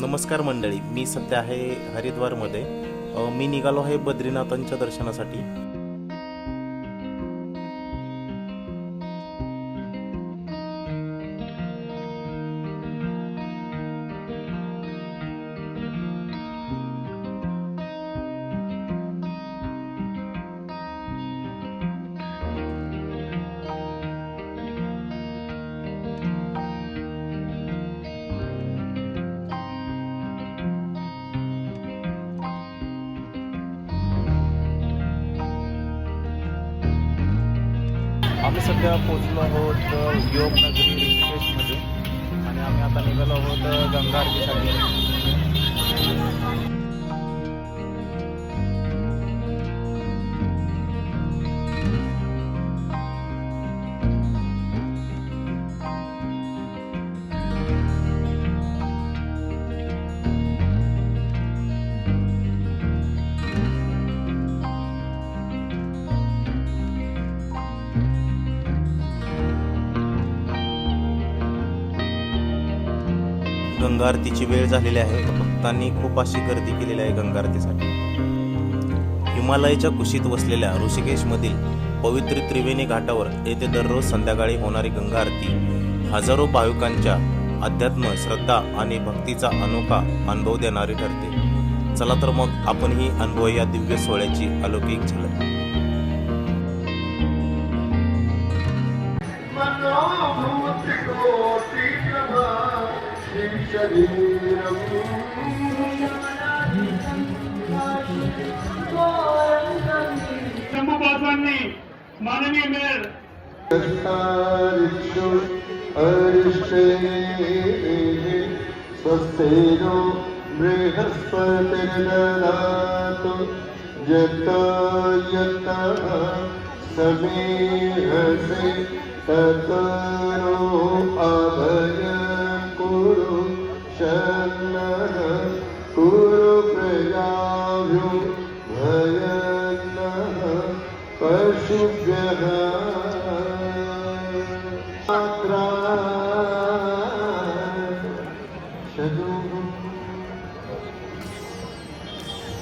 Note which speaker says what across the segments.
Speaker 1: नमस्कार मंडळी, मी सध्या आहे हरिद्वारमध्ये. मी निघालो आहे बद्रीनाथांच्या दर्शनासाठी. आम्ही सध्या पोहोचलो आहोत योगनगरी ऋषिकेशमध्ये आणि आम्ही आता निघालो आहोत गंगा आरतीसाठी. गंगा आरतीची वेळ झालेली आहे. भक्तांनी खूप अशी गर्दी केलेली आहे गंगा आरतीसाठी. हिमालयाच्या कुशीत वसलेल्या ऋषिकेशमधील पवित्र त्रिवेणी घाटावर येथे दररोज संध्याकाळी होणारी गंगा आरती हजारो भाविकांच्या अध्यात्म, श्रद्धा आणि भक्तीचा अनोखा अनुभव देणारी ठरते. चला तर मग आपणही अनुभव या दिव्य सोहळ्याची अलौकिक झलक.
Speaker 2: शंभूबासांनी माननीय मेयर
Speaker 3: स्वस्तेनो बृहस्पतिर्ददातु यतः समीहसे ततो अभयं कुरु शरणः कुरु प्रजाभ्यो भयन्नः पशुभ्यः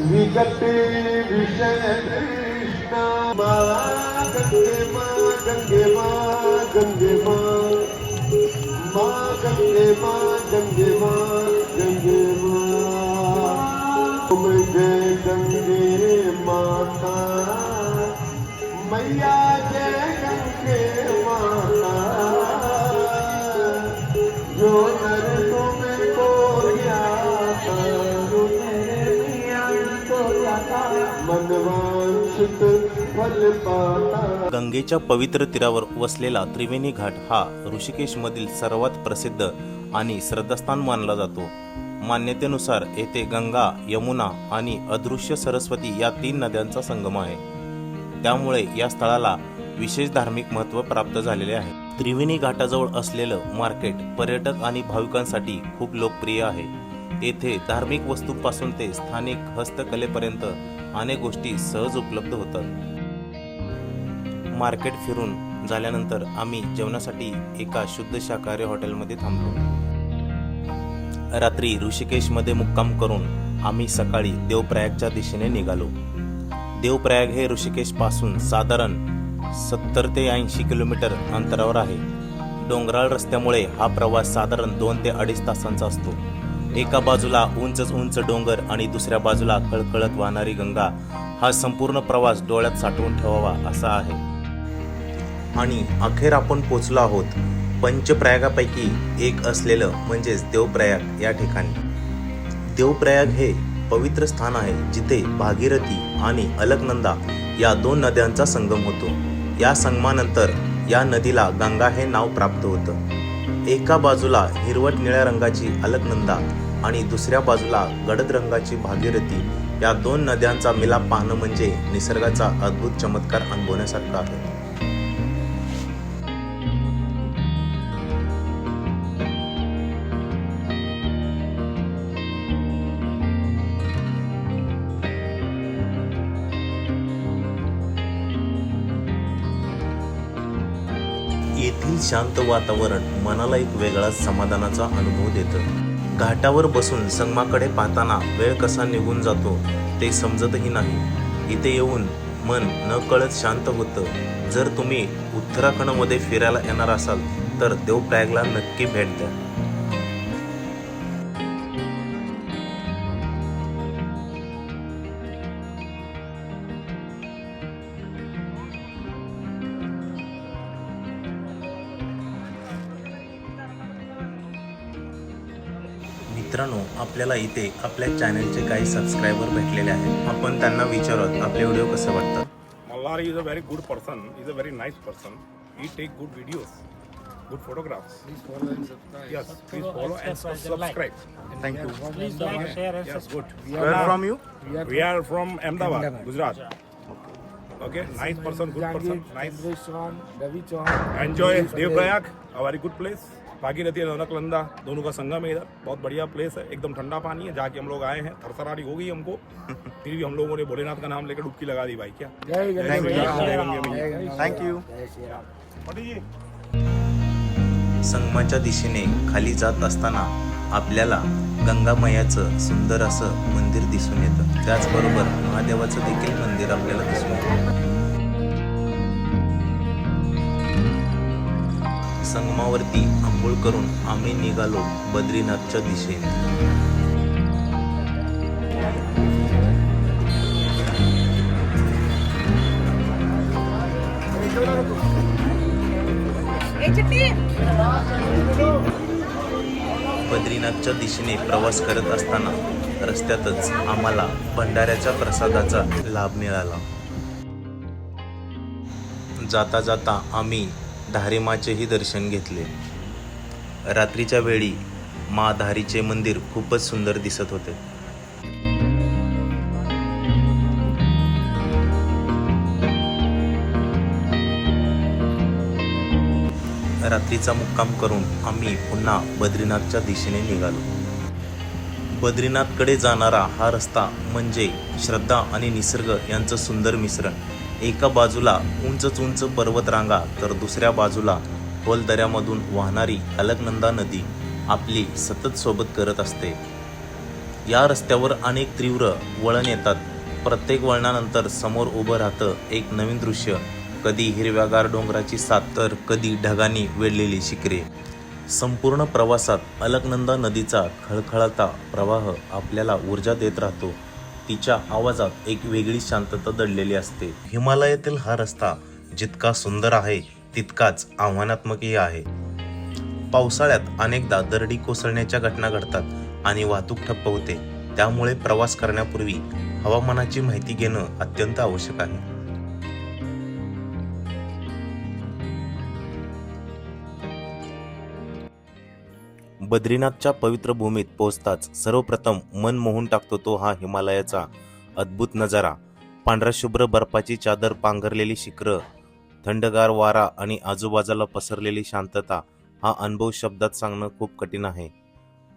Speaker 3: विगते विषय कृष्ण गंगे माँ गंगे माँ गंगे माँ गंगे माँ गंगे माँ गंगे माँ जय गंगे माता मैया जय गंगे माता जो नर तुमको
Speaker 1: गंगेच्या पवित्र तीरावर वसलेला त्रिवेणी घाट हा ऋषिकेशमधील सर्वात प्रसिद्ध आणि श्रद्धास्थान मानला जातो. मान्यतेनुसार येथे गंगा, यमुना आणि अदृश्य सरस्वती या 3 नद्यांचा संगम आहे. त्यामुळे या स्थळाला विशेष धार्मिक महत्त्व प्राप्त झालेले आहे. त्रिवेणी घाटाजवळ असलेलं मार्केट पर्यटक आणि भाविकांसाठी खूप लोकप्रिय आहे. येथे धार्मिक वस्तूंपासून ते स्थानिक हस्तकलेपर्यंत अनेक गोष्टी सहज उपलब्ध होतात. मार्केट फिरून झाल्यानंतर आम्ही जेवणासाठी एका शुद्ध शाकाहारी हॉटेलमध्ये थांबलो. रात्री ऋषिकेशमध्ये मुक्काम करून आम्ही सकाळी देवप्रयागच्या दिशेने निघालो. देवप्रयाग हे ऋषिकेशपासून साधारण 70 ते 80 किलोमीटर अंतरावर आहे. डोंगराळ रस्त्यामुळे हा प्रवास साधारण 2 ते 2.5 तासांचा असतो. एका बाजूला उंच डोंगर आणि दुसऱ्या बाजूला खळखळत वाहणारी गंगा. हा संपूर्ण प्रवास डोळ्यात साठवून ठेवावा असा आहे. आणि अखेर आपण पोचलो आहोत पंचप्रयागापैकी एक असलेलं म्हणजेच देवप्रयाग या ठिकाणी. देवप्रयाग हे पवित्र स्थान आहे जिथे भागीरथी आणि अलकनंदा या 2 नद्यांचा संगम होतो. या संगमानंतर या नदीला गंगा हे नाव प्राप्त होतं. एका बाजूला हिरवट निळ्या रंगाची अलकनंदा आणि दुसऱ्या बाजूला गडद रंगाची भागीरथी या 2 नद्यांचा मिलाप पाहणं म्हणजे निसर्गाचा अद्भुत चमत्कार अनुभवण्यासारखा आहे. येथील शांत वातावरण मनाला एक वेगळाच समाधानाचा अनुभव देतं. घाटावर बसून संगमाकडे पाहताना वेळ कसा निघून जातो ते समजतही नाही. इथे येऊन मन न कळत शांत होतं. जर तुम्ही उत्तराखंडमध्ये फिरायला येणार असाल तर देवप्रयागला नक्की भेट द्या. मित्रांनो, आपल्याला इथे आपल्या चॅनलचे काही सबस्क्रायबर भेटलेले आहेत. आपण त्यांना विचारत आपले व्हिडिओ कसे वाटतात.
Speaker 4: Mallar is a very good person. He's a very nice person. He take good videos, good photographs. Please follow and subscribe. Yes, please follow and subscribe.
Speaker 1: Thank you.
Speaker 5: Please like, share, and
Speaker 4: Yes, good.
Speaker 1: Where from you?
Speaker 4: We are from Ahmedabad, Gujarat. Okay, nice person, good person, nice.
Speaker 5: Ravi Chauhan.
Speaker 4: Enjoy Devprayag, a very good place. Bhagirathi और अलकनंदा दोनों का संगम है इधर. बहुत बढ़िया place है, एकदम ठंडा पानी है. जाके हम लोग आए हैं, थरथराहट हो गई हमको, फिर भी हम लोगों ने भोलेनाथ का नाम लेकर डुबकी लगा दी भाई. क्या
Speaker 5: जय गणेश
Speaker 1: Thank you.
Speaker 5: भैया.
Speaker 4: जय गंगे मैया.
Speaker 1: Thank you.
Speaker 5: जय श्री राम.
Speaker 4: पटी जी.
Speaker 1: संगमाच्या दिशेने खाली जात असताना आपल्याला गंगामयाचं सुंदर असं मंदिर दिसून येतं. त्याचबरोबर महादेवाचं देखील मंदिर आपल्याला दिसून येतं. संगमावरती आंघोळ करून आम्ही निघालो बद्रीनाथच्या दिशेने. बद्रीनाथच्या दिशेने प्रवास करत असताना रस्त्यातच आम्हाला भंडाऱ्याच्या प्रसादाचा लाभ मिळाला. जाता जाता आम्ही धारीमाचेही दर्शन घेतले. रात्रीच्या वेळी मा धारीचे मंदिर खूपच सुंदर दिसत होते. रात्रीचा मुक्काम करून आम्ही पुन्हा बद्रीनाथच्या दिशेने निघालो. बद्रीनाथकडे जाणारा हा रस्ता म्हणजे श्रद्धा आणि निसर्ग यांचं सुंदर मिश्रण. एका बाजूला उंच पर्वतरांगा तर दुसऱ्या बाजूला खोल दऱ्यामधून वाहणारी अलकनंदा नदी आपली सतत सोबत करत असते. या रस्त्यावर अनेक तीव्र वळण येतात. प्रत्येक वळणानंतर समोर उभं राहतं एक नवीन दृश्य. कधी हिरव्यागार डोंगराची साथ तर कधी ढगांनी वेढलेली शिखरे. संपूर्ण प्रवासात अलकनंदा नदीचा खळखळाता प्रवाह आपल्याला ऊर्जा देत राहतो. तिच्या आवाजात एक वेगळी शांतता दडलेली असते. हिमालयातील हा रस्ता जितका सुंदर आहे तितकाच आव्हानात्मकही आहे. पावसाळ्यात अनेकदा दरडी कोसळण्याच्या घटना घडतात आणि वाहतूक ठप्प होते. त्यामुळे प्रवास करण्यापूर्वी हवामानाची माहिती घेणं अत्यंत आवश्यक आहे. बद्रीनाथच्या पवित्र भूमीत पोहोचताच सर्वप्रथम मन मोहून टाकतो तो हा हिमालयाचा अद्भुत नजारा. पांढऱ्याशुभ्र बर्फाची चादर पांघरलेली शिखरं, थंडगार वारा आणि आजूबाजूला पसरलेली शांतता हा अनुभव शब्दात सांगणं खूप कठीण आहे.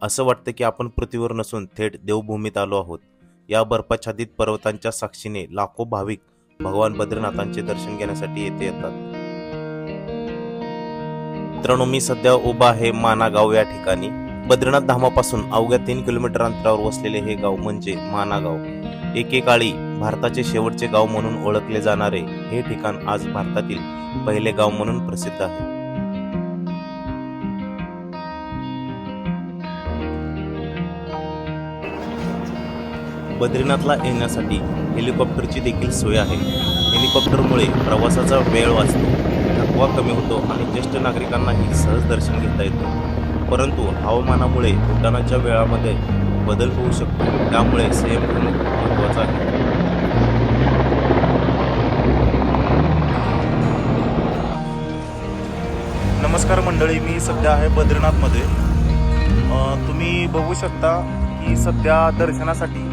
Speaker 1: असं वाटतं की आपण पृथ्वीवर नसून थेट देवभूमीत आलो आहोत. या बर्फाच्छादित पर्वतांच्या साक्षीने लाखो भाविक भगवान बद्रीनाथांचे दर्शन घेण्यासाठी येथे येतात. मित्रांनो, मी सध्या उभा आहे माना गाव या ठिकाणी. बद्रीनाथ धामापासून अवघ्या 3 किलोमीटर अंतरावर वसलेले हे गाव म्हणजे माना गाव. एकेकाळी भारताचे शेवटचे गाव म्हणून ओळखले जाणारे हे ठिकाण आज भारतातील पहिले गाव म्हणून प्रसिद्ध आहे. बद्रीनाथला येण्यासाठी हेलिकॉप्टरची देखील सोय आहे. हेलिकॉप्टरमुळे प्रवासाचा वेळ वाचतो, थकवा कमी होतो आणि ज्येष्ठ नागरिकांनाही सहज दर्शन घेता येतं. परंतु हवामानामुळे उड्डाणाच्या वेळामध्ये बदल होऊ शकतो, त्यामुळे संयम होणं महत्त्वाचं आहे. नमस्कार मंडळी, मी सध्या आहे बद्रीनाथमध्ये. तुम्ही बघू शकता की सध्या दर्शनासाठी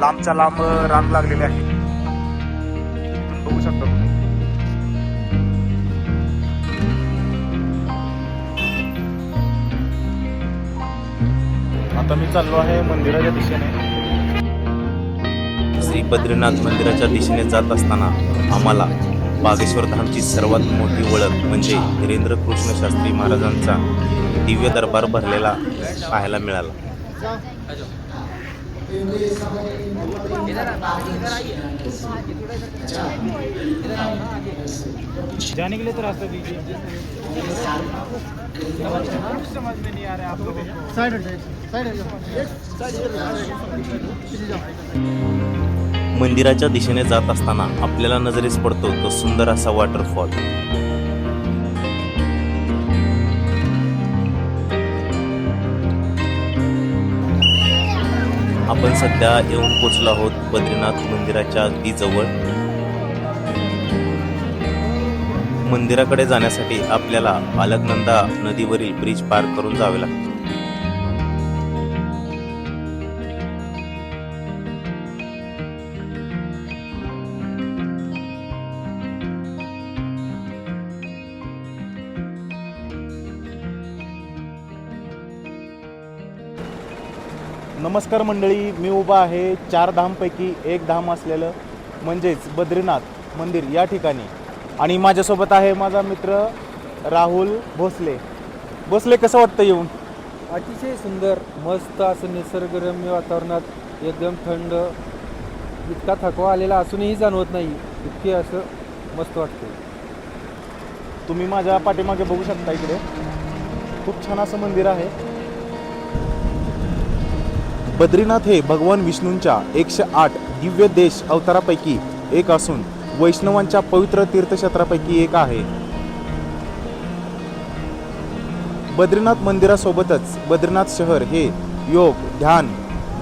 Speaker 1: लांबच्या लांब रांग लागलेली आहे. बघू शकता तुम्ही. आता मी चाललो आहे मंदिराच्या दिशेने. श्री बद्रीनाथ मंदिराच्या दिशेने जात असताना आम्हाला बागेश्वर धामची सर्वात मोठी ओळख म्हणजे धीरेंद्र कृष्ण शास्त्री महाराजांचा दिव्य दरबार भरलेला पाहायला मिळाला.
Speaker 5: जाने के लिए तो रास्ता दीजिए. समझ में नहीं आ रहा है आप लोगों को.
Speaker 1: मंदिराच्या दिशेने जात असताना आपल्याला नजरेस पडतो तो सुंदर असा वॉटरफॉल. आपण सध्या येऊन पोचलो आहोत बद्रीनाथ मंदिराच्या अगदी जवळ. मंदिराकडे जाण्यासाठी आपल्याला अलकनंदा नदीवरील ब्रिज पार करून जावे लागते.
Speaker 6: नमस्कार मंडळी, मी उभा आहे 4 धामपैकी एक धाम असलेलं म्हणजेच बद्रीनाथ मंदिर या ठिकाणी. आणि माझ्यासोबत आहे माझा मित्र राहुल भोसले. भोसले, कसं वाटतं येऊन?
Speaker 5: अतिशय सुंदर, मस्त असं निसर्गरम्य वातावरणात एकदम थंड, इतका थकवा आलेला असूनही जाणवत नाही, इतके असं मस्त वाटते.
Speaker 6: तुम्ही माझ्या पाठीमागे बघू शकता, इकडे खूप छान असं मंदिर आहे. बद्रीनाथ हे भगवान विष्णूंच्या 108 दिव्य देश अवतारापैकी एक असून वैष्णवांच्या पवित्र तीर्थक्षेत्रापैकी एक आहे. बद्रीनाथ मंदिरासोबतच बद्रीनाथ शहर हे योग, ध्यान,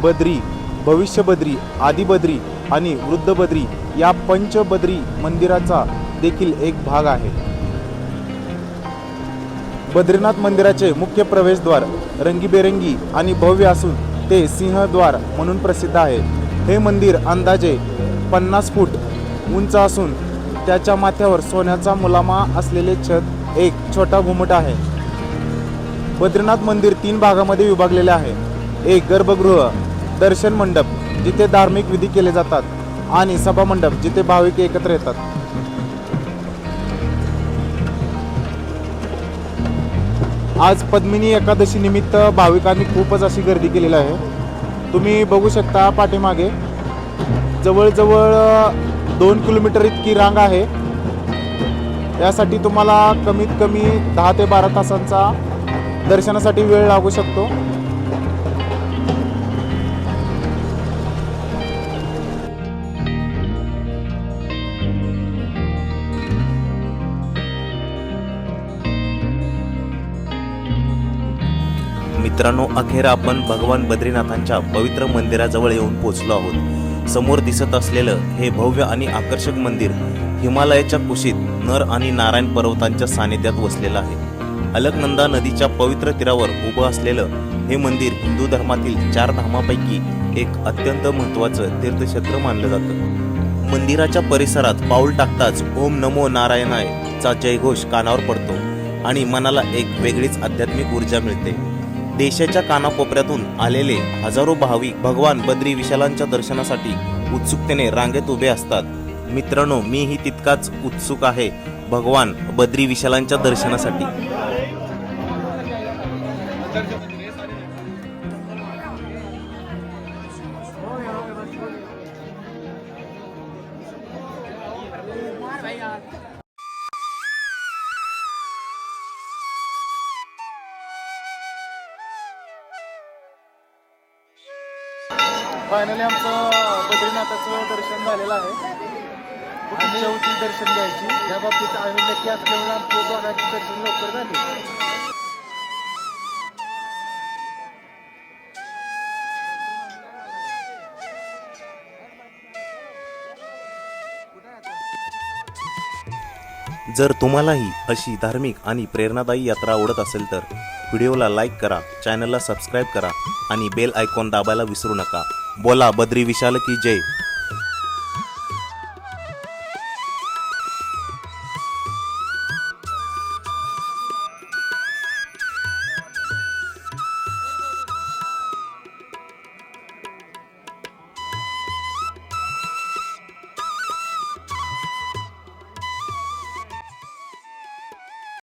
Speaker 6: बद्री, भविष्य बद्री, आदि बद्री आणि वृद्ध बद्री या पंचबद्री मंदिराचा देखील एक भाग आहे. बद्रीनाथ मंदिराचे मुख्य प्रवेशद्वार रंगीबेरंगी आणि भव्य असून ते सिंहद्वार म्हणून प्रसिद्ध आहे. हे मंदिर अंदाजे 50 फूट उंच असून त्याच्या माथ्यावर सोन्याचा मुलामा असलेले छत, एक छोटा घुमट आहे. बद्रीनाथ मंदिर 3 भागामध्ये विभागलेले आहे. एक गर्भगृह, दर्शन मंडप जिथे धार्मिक विधी केले जातात आणि सभा मंडप जिथे भाविक एकत्र येतात. आज पद्मिनी एकादशी निमित्त भाविकांनी खूपच अशी गर्दी केलेली आहे. तुम्ही बघू शकता पाठीमागे जवळजवळ 2 किलोमीटर इतकी रांग आहे. यासाठी तुम्हाला कमीत कमी 10 ते 12 तासांचा दर्शनासाठी वेळ लागू शकतो.
Speaker 1: मित्रांनो, अखेर आपण भगवान बद्रीनाथांच्या पवित्र मंदिराजवळ येऊन पोहोचलो आहोत. समोर दिसत असलेलं हे भव्य आणि आकर्षक मंदिर हिमालयाच्या कुशीत नर आणि नारायण पर्वतांच्या सानिध्यात वसलेलं आहे. अलकनंदा नदीच्या पवित्र तीरावर उभं असलेलं हे मंदिर हिंदू धर्मातील 4 धामापैकी एक अत्यंत महत्त्वाचं तीर्थक्षेत्र मानलं जातं. मंदिराच्या परिसरात पाऊल टाकताच ओम नमो नारायणाय चा जयघोष कानावर पडतो आणि मनाला एक वेगळीच आध्यात्मिक ऊर्जा मिळते. देशाच्या कानाकोपऱ्यातून आलेले हजारो भाविक भगवान बद्री विशालांच्या दर्शनासाठी उत्सुकतेने रांगेत उभे असतात. मित्रांनो, मीही तितकाच उत्सुक आहे भगवान बद्री विशालांच्या दर्शनासाठी.
Speaker 6: फायनली आमचं बद्रीनाथाचं दर्शन झालेलं आहे. खूप इच्छा होती दर्शन घ्यायची, त्या बाबतीत आम्ही नक्की असल्यामुळे आमचं दोघांची दर्शन लवकर झाली.
Speaker 1: जर तुम्हालाही अशी धार्मिक आणि प्रेरणादायी यात्रा आवडत असेल तर व्हिडिओला लाईक करा, चॅनलला सबस्क्राईब करा आणि बेल आयकॉन दाबायला विसरू नका. बोला बद्री विशाल की जय.